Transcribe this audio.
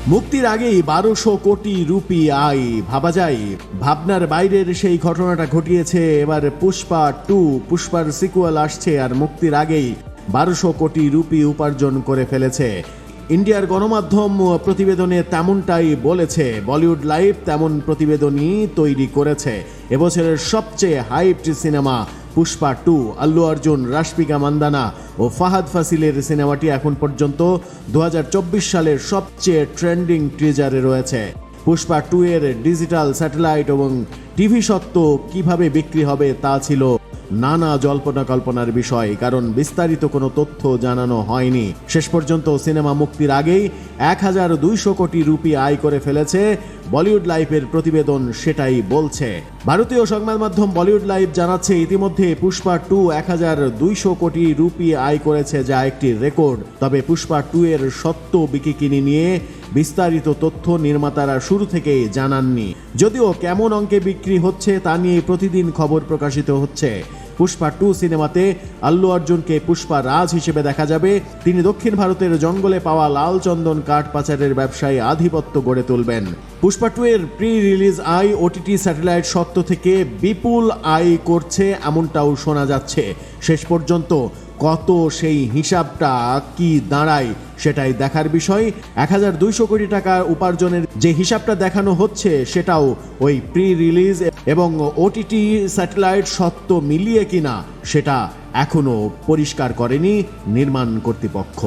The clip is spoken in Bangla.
মুক্তির আগেই 1200 কোটি রুপি আয়, ভাবা যায়। ভাবনার বাইরের সেই ঘটনাটা ঘটিয়েছে এবার পুষ্পা 2। পুষ্পার সিকুয়েল আসছে আর মুক্তির আগেই 1200 কোটি রুপি উপার্জন করে ফেলেছে। ইন্ডিয়ার গণমাধ্যম প্রতিবেদনে তেমনটাই বলেছে। বলিউড লাইভ তেমন প্রতিবেদনই তৈরি করেছে। এবছরের সবচেয়ে হাইপড সিনেমা পুষ্পা 2। আল্লু অর্জুন, রাশমিকা মান্দানা ও ফাহাদ ফাসিলের সিনেমাটি এখন পর্যন্ত 2024 সালের সবচেয়ে ট্রেন্ডিং টিজারে রয়েছে। পুষ্পা 2 এর ডিজিটাল, স্যাটেলাইট এবং টিভি সত্ত্ব কিভাবে বিক্রি হবে তা ছিল নানা জল্পনা কল্পনার বিষয়, কারণ বিস্তারিত কোনো তথ্য জানানো হয়নি। শেষ পর্যন্ত সিনেমা মুক্তির আগেই 1200 কোটি রুপি আয় করে ফেলেছে। বলিউড লাইভের প্রতিবেদন সেটাই বলছে। ভারতীয় সংবাদ মাধ্যম বলিউড লাইভ জানাচ্ছে, ইতিমধ্যে পুষ্পা 2 1200 কোটি রুপি আয় করেছে, যা একটি রেকর্ড। তবে পুষ্পা 2 এর সত্ত্ব বিকিকিনি নিয়ে বিস্তারিত তথ্য নির্মাতারা শুরু থেকেই জানাননি। যদিও কেমন অঙ্কে বিক্রি হচ্ছে তা নিয়ে প্রতিদিন খবর প্রকাশিত হচ্ছে। পুষ্পা 2 সিনেমাতে আল্লু অর্জুনকে পুষ্পা রাজ হিসেবে দেখা যাবে। তিনি দক্ষিণ ভারতের জঙ্গলে পাওয়া লাল চন্দন কাঠ পাচারের ব্যবসায় আধিপত্য গড়ে তুলবেন। পুষ্পা 2 এর প্রি রিলিজ আয় ওটিটি স্যাটেলাইট সত্ত্ব থেকে বিপুল আয় করছে এমনটাও শোনা যাচ্ছে। শেষ পর্যন্ত কত সেই হিসাবটা কি দাঁড়ায় সেটাই দেখার বিষয়। 1200 কোটি টাকা উপার্জনের যে হিসাবটা দেখানো হচ্ছে সেটাও ওই প্রি রিলিজ এবং ওটিটি স্যাটেলাইট সত্ত্ব মিলিয়ে কিনা সেটা এখনো পরিষ্কার করেনি নির্মাণ কর্তৃপক্ষ।